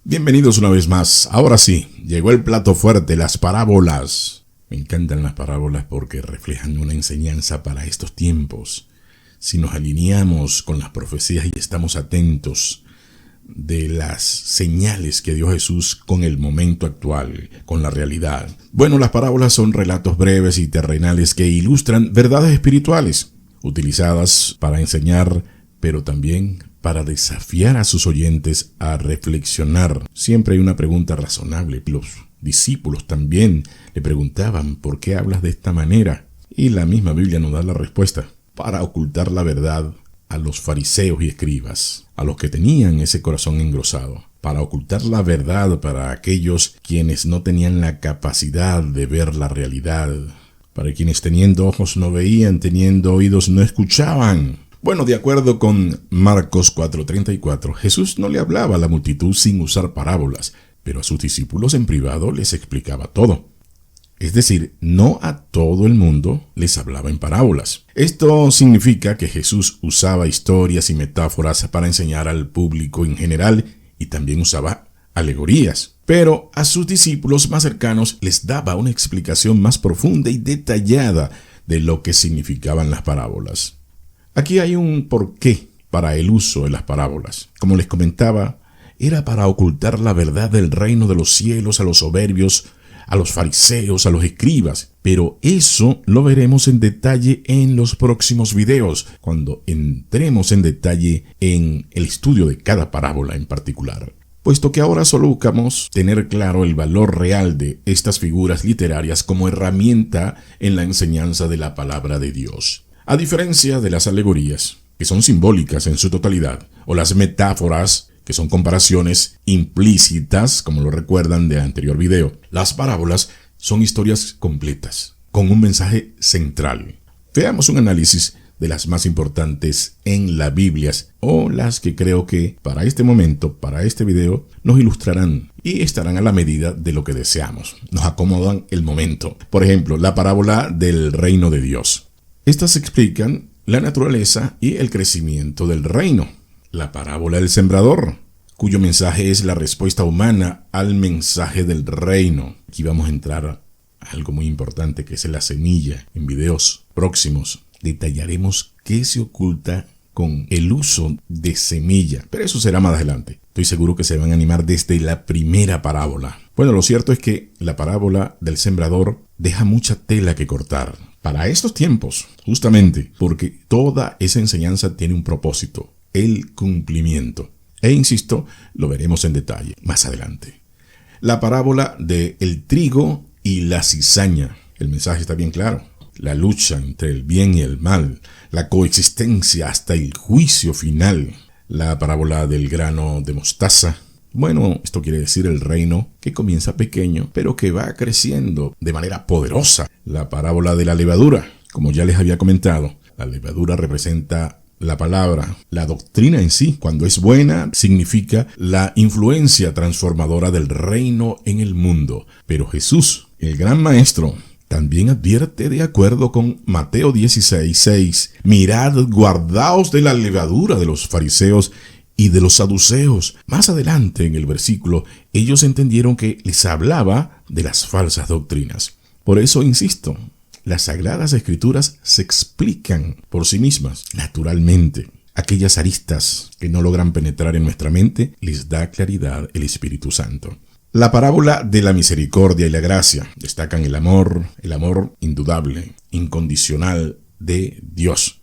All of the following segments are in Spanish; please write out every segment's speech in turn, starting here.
Bienvenidos una vez más. Ahora sí, llegó el plato fuerte, las parábolas. Me encantan las parábolas porque reflejan una enseñanza para estos tiempos. Si nos alineamos con las profecías y estamos atentos de las señales que dio Jesús con el momento actual, con la realidad. Bueno, las parábolas son relatos breves y terrenales que ilustran verdades espirituales, utilizadas para enseñar, pero también para desafiar a sus oyentes a reflexionar. Siempre hay una pregunta razonable. Los discípulos también le preguntaban, ¿por qué hablas de esta manera? Y la misma Biblia nos da la respuesta: para ocultar la verdad a los fariseos y escribas, a los que tenían ese corazón engrosado, para ocultar la verdad para aquellos quienes no tenían la capacidad de ver la realidad, para quienes teniendo ojos no veían, teniendo oídos no escuchaban. Bueno, de acuerdo con Marcos 4:34, Jesús no le hablaba a la multitud sin usar parábolas, pero a sus discípulos en privado les explicaba todo. Es decir, no a todo el mundo les hablaba en parábolas. Esto significa que Jesús usaba historias y metáforas para enseñar al público en general y también usaba alegorías. Pero a sus discípulos más cercanos les daba una explicación más profunda y detallada de lo que significaban las parábolas. Aquí hay un porqué para el uso de las parábolas. Como les comentaba, era para ocultar la verdad del reino de los cielos a los soberbios, a los fariseos, a los escribas. Pero eso lo veremos en detalle en los próximos videos, cuando entremos en detalle en el estudio de cada parábola en particular. Puesto que ahora solo buscamos tener claro el valor real de estas figuras literarias como herramienta en la enseñanza de la palabra de Dios. A diferencia de las alegorías, que son simbólicas en su totalidad, o las metáforas, que son comparaciones implícitas, como lo recuerdan del anterior video, las parábolas son historias completas, con un mensaje central. Veamos un análisis de las más importantes en la Biblia, o las que creo que para este momento, para este video, nos ilustrarán y estarán a la medida de lo que deseamos. Nos acomodan el momento. Por ejemplo, la parábola del reino de Dios. Estas explican la naturaleza y el crecimiento del reino. La parábola del sembrador, cuyo mensaje es la respuesta humana al mensaje del reino. Aquí vamos a entrar a algo muy importante, que es la semilla. En videos próximos detallaremos qué se oculta con el uso de semilla, pero eso será más adelante. Estoy seguro que se van a animar desde la primera parábola. Bueno, lo cierto es que la parábola del sembrador deja mucha tela que cortar para estos tiempos, justamente porque toda esa enseñanza tiene un propósito: el cumplimiento. E insisto, lo veremos en detalle más adelante. La parábola de el trigo y la cizaña. El mensaje está bien claro: la lucha entre el bien y el mal, la coexistencia hasta el juicio final. La parábola del grano de mostaza. Bueno, esto quiere decir el reino que comienza pequeño, pero que va creciendo de manera poderosa. La parábola de la levadura. Como ya les había comentado, la levadura representa la palabra, la doctrina en sí. Cuando es buena, significa la influencia transformadora del reino en el mundo. Pero Jesús, el gran maestro, también advierte de acuerdo con Mateo 16:6, mirad, guardaos de la levadura de los fariseos y de los saduceos. Más adelante en el versículo, ellos entendieron que les hablaba de las falsas doctrinas. Por eso insisto, las Sagradas Escrituras se explican por sí mismas, naturalmente. Aquellas aristas que no logran penetrar en nuestra mente, les da claridad el Espíritu Santo. La parábola de la misericordia y la gracia destacan el amor indudable, incondicional de Dios.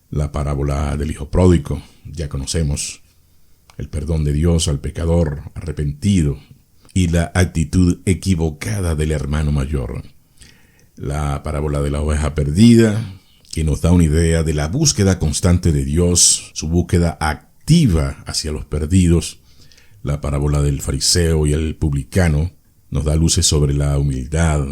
La parábola del hijo pródigo, ya conocemos el perdón de Dios al pecador arrepentido y la actitud equivocada del hermano mayor. La parábola de la oveja perdida, que nos da una idea de la búsqueda constante de Dios, su búsqueda activa hacia los perdidos. La parábola del fariseo y el publicano nos da luces sobre la humildad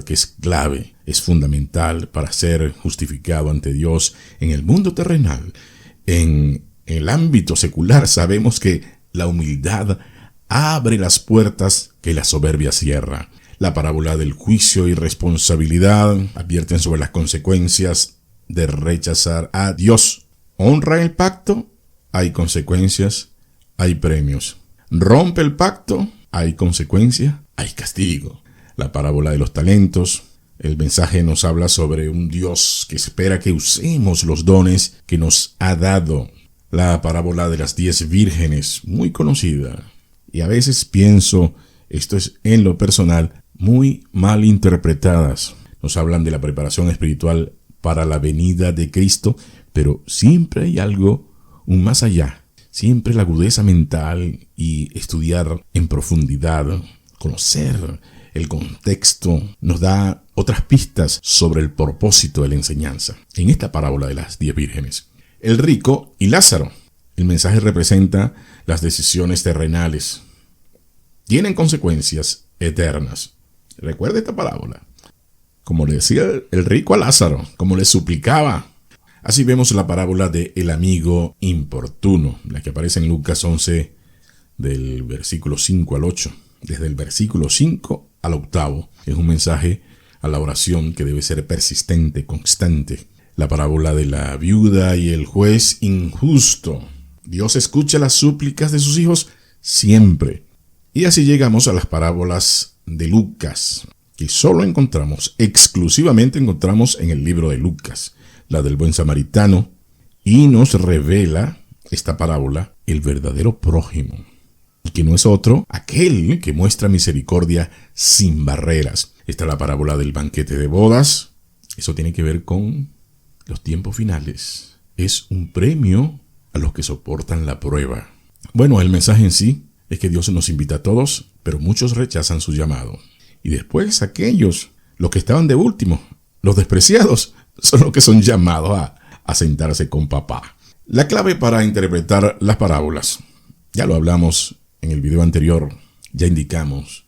que es clave, es fundamental para ser justificado ante Dios en el mundo terrenal. En el ámbito secular sabemos que la humildad abre las puertas que la soberbia cierra. La parábola del juicio y responsabilidad advierten sobre las consecuencias de rechazar a Dios. Honra el pacto, hay consecuencias, hay premios. Rompe el pacto, hay consecuencia, hay castigo. La parábola de los talentos. El mensaje nos habla sobre un Dios que espera que usemos los dones que nos ha dado. La parábola de las 10 vírgenes, muy conocida. Y a veces pienso, esto es en lo personal, muy mal interpretadas. Nos hablan de la preparación espiritual para la venida de Cristo, pero siempre hay algo, un más allá. Siempre la agudeza mental y estudiar en profundidad, conocer el contexto, nos da otras pistas sobre el propósito de la enseñanza. En esta parábola de las 10 vírgenes, el rico y Lázaro. El mensaje representa las decisiones terrenales. Tienen consecuencias eternas. Recuerda esta parábola. Como le decía el rico a Lázaro, como le suplicaba. Así vemos la parábola de el amigo importuno, la que aparece en Lucas 11, del versículo 5 al 8. Desde el versículo 5 al 8. Es un mensaje a la oración que debe ser persistente, constante. La parábola de la viuda y el juez injusto. Dios escucha las súplicas de sus hijos siempre. Y así llegamos a las parábolas de Lucas, que exclusivamente encontramos en el libro de Lucas. La del buen samaritano, y nos revela esta parábola el verdadero prójimo, y que no es otro aquel que muestra misericordia sin barreras. Está la parábola del banquete de bodas. Eso tiene que ver con los tiempos finales. Es un premio a los que soportan la prueba. Bueno, el mensaje en sí es que Dios nos invita a todos, pero muchos rechazan su llamado. Y después aquellos, los que estaban de último, los despreciados, son los que son llamados a sentarse con papá. La clave para interpretar las parábolas, ya lo hablamos en el video anterior, ya indicamos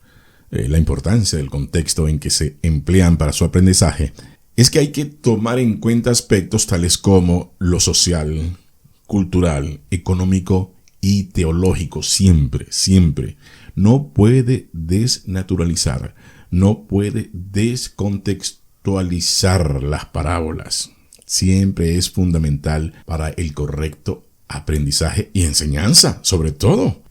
la importancia del contexto en que se emplean para su aprendizaje, es que hay que tomar en cuenta aspectos tales como lo social, cultural, económico y teológico. Siempre. No puede desnaturalizar, no puede descontextualizar las parábolas. Siempre es fundamental para el correcto aprendizaje y enseñanza, sobre todo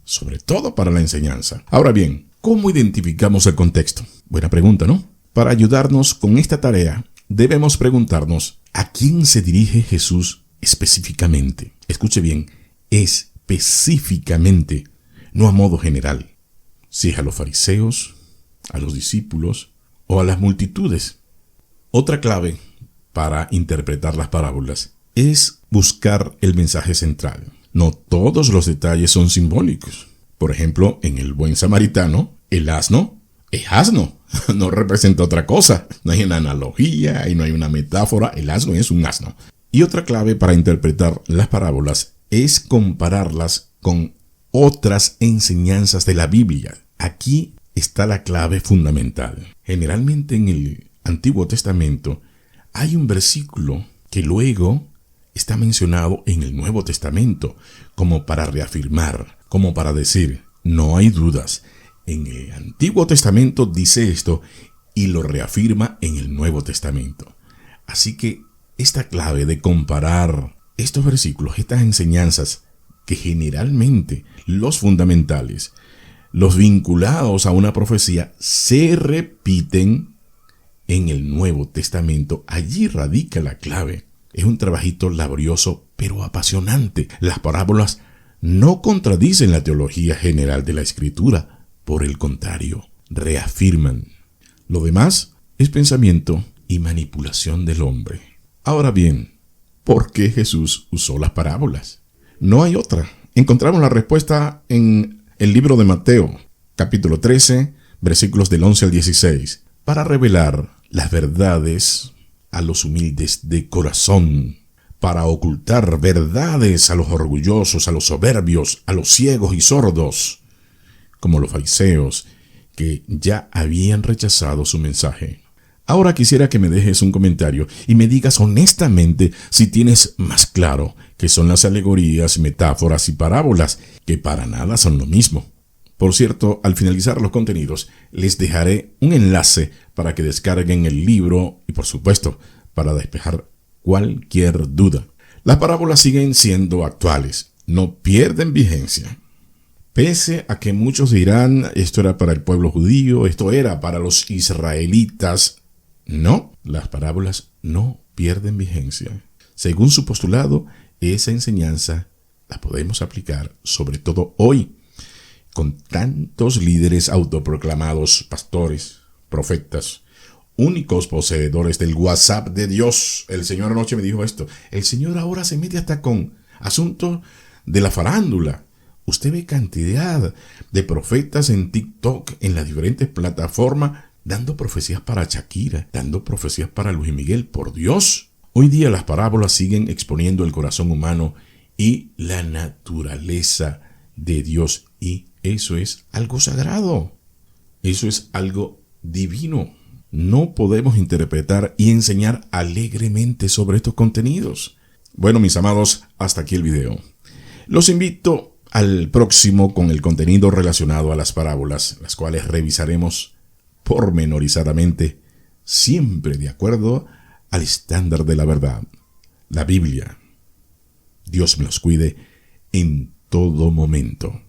para la enseñanza. Ahora bien, ¿cómo identificamos el contexto? Buena pregunta, ¿no? Para ayudarnos con esta tarea, debemos preguntarnos ¿a quién se dirige Jesús específicamente? Escuche bien, específicamente, no a modo general. Si es a los fariseos, a los discípulos o a las multitudes. Otra clave para interpretar las parábolas es buscar el mensaje central. No todos los detalles son simbólicos. Por ejemplo, en el buen samaritano, el asno es asno, no representa otra cosa. No hay una analogía y no hay una metáfora, el asno es un asno. Y otra clave para interpretar las parábolas es compararlas con otras enseñanzas de la Biblia. Aquí está la clave fundamental. Generalmente en el Antiguo Testamento hay un versículo que luego está mencionado en el Nuevo Testamento como para reafirmar, como para decir, no hay dudas. En el Antiguo Testamento dice esto y lo reafirma en el Nuevo Testamento. Así que esta clave de comparar estos versículos, estas enseñanzas que generalmente los fundamentales, los vinculados a una profecía, se repiten en el Nuevo Testamento. Allí radica la clave. Es un trabajito laborioso, pero apasionante. Las parábolas no contradicen la teología general de la Escritura. Por el contrario, reafirman. Lo demás es pensamiento y manipulación del hombre. Ahora bien, ¿por qué Jesús usó las parábolas? No hay otra. Encontramos la respuesta en el libro de Mateo, capítulo 13, versículos del 11 al 16, para revelar las verdades a los humildes de corazón, para ocultar verdades a los orgullosos, a los soberbios, a los ciegos y sordos, como los fariseos, que ya habían rechazado su mensaje. Ahora quisiera que me dejes un comentario y me digas honestamente si tienes más claro qué son las alegorías, metáforas y parábolas, que para nada son lo mismo. Por cierto, al finalizar los contenidos, les dejaré un enlace para que descarguen el libro y, por supuesto, para despejar cualquier duda. Las parábolas siguen siendo actuales, no pierden vigencia. Pese a que muchos dirán, esto era para el pueblo judío, esto era para los israelitas. No, las parábolas no pierden vigencia. Según su postulado, esa enseñanza la podemos aplicar sobre todo hoy, con tantos líderes autoproclamados pastores, profetas, únicos poseedores del WhatsApp de Dios. El Señor anoche me dijo esto. El Señor ahora se mete hasta con asuntos de la farándula. Usted ve cantidad de profetas en TikTok, en las diferentes plataformas, dando profecías para Shakira, dando profecías para Luis Miguel. Por Dios. Hoy día las parábolas siguen exponiendo el corazón humano y la naturaleza de Dios. Y eso es algo sagrado. Eso es algo divino. No podemos interpretar y enseñar alegremente sobre estos contenidos. Bueno, mis amados, hasta aquí el video. Los invito al próximo con el contenido relacionado a las parábolas, las cuales revisaremos pormenorizadamente, siempre de acuerdo al estándar de la verdad, la Biblia. Dios me los cuide en todo momento.